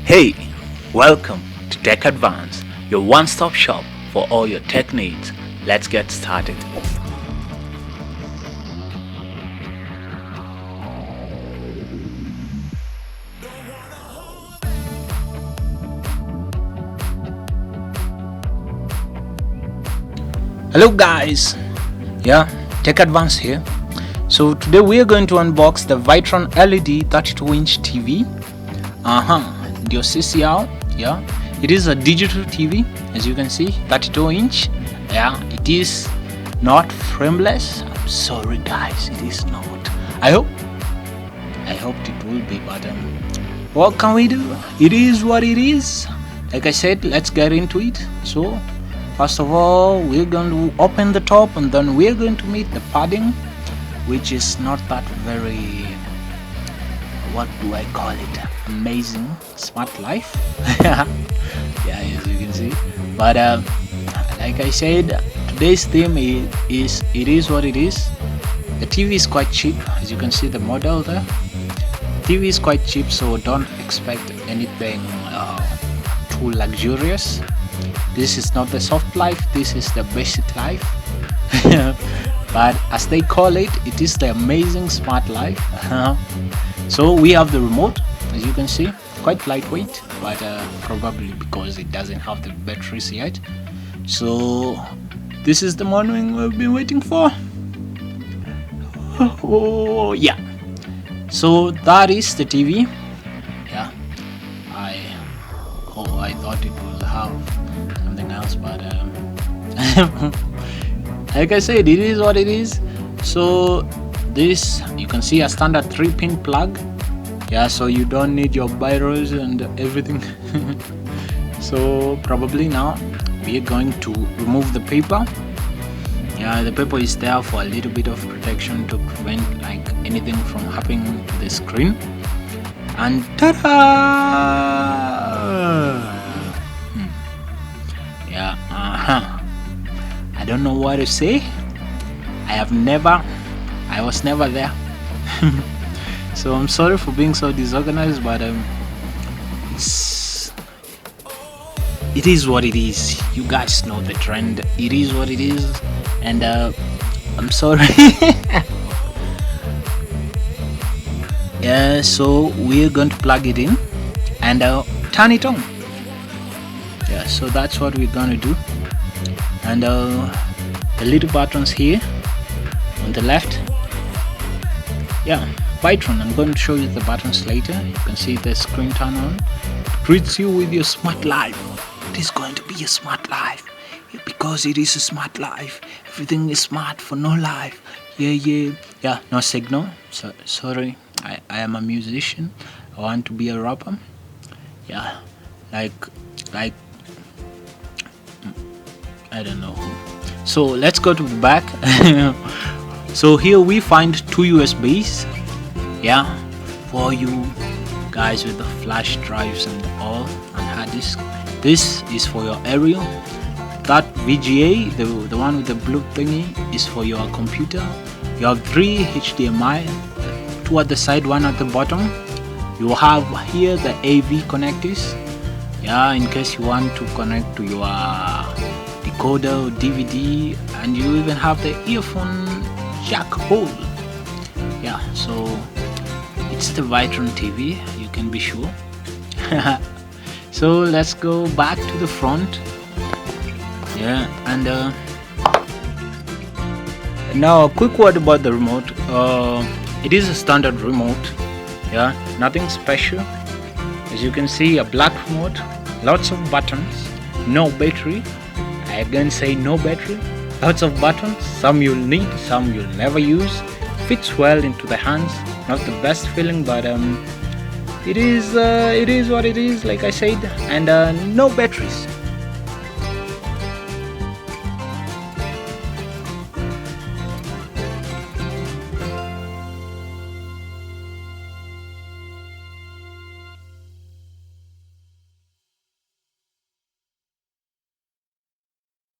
Hey, welcome to Tech Advance, your one-stop shop for all your tech needs. Let's get started. Hello guys, Tech Advance here. So today we are going to unbox the Vitron LED 32-inch TV. Your CCR, it is a digital TV, as you can see, 32-inch. It is not frameless. I'm sorry guys, it is not. I hoped it will be, but what can we do? It is what it is. Like I said, let's get into it. So first of all, we're going to open the top, and then we're going to meet the padding, which is not that very, what do I call it, amazing smart life. As you can see. But like I said, today's theme is it is what it is. The TV is quite cheap, as you can see the model there. TV is quite cheap, so don't expect anything too luxurious. This is not the soft life, this is the basic life. But as they call it, it is the amazing smart life. So we have the remote, as you can see, quite lightweight, but probably because it doesn't have the batteries yet. So this is the morning we've been waiting for. Oh yeah, so that is the TV. I thought it would have something else, but like I said, it is what it is. So this, you can see a standard 3-pin plug. So you don't need your biros and everything. So probably now we are going to remove the paper. The paper is there for a little bit of protection to prevent like anything from happening to the screen. And ta-da! I don't know what to say. I was never there. So I'm sorry for being so disorganized, but it is what it is. You guys know the trend. It is what it is, and I'm sorry. So we're going to plug it in and turn it on. So that's what we're going to do. And the little buttons here on the left, Vitron, I'm going to show you the buttons later. You can see the screen turn on. It greets you with your smart life. It is going to be a smart life, because it is a smart life. Everything is smart for no life. No signal. So sorry, I am a musician. I want to be a rapper. Like I don't know. So let's go to the back. So here we find 2 USBs. For you guys with the flash drives and all and hard disk. This is for your aerial. That VGA, the one with the blue thingy, is for your computer. You have 3 HDMI, 2 at the side, 1 at the bottom. You have here the AV connectors. In case you want to connect to your decoder or DVD, and you even have the earphone jack hole. So it's the Vitron TV, you can be sure. So let's go back to the front. And now a quick word about the remote. It is a standard remote. Nothing special. As you can see, a black remote, lots of buttons, no battery. I again say no battery. Lots of buttons, some you'll need, some you'll never use. Fits well into the hands. Not the best feeling, but it is what it is, like I said. And no batteries.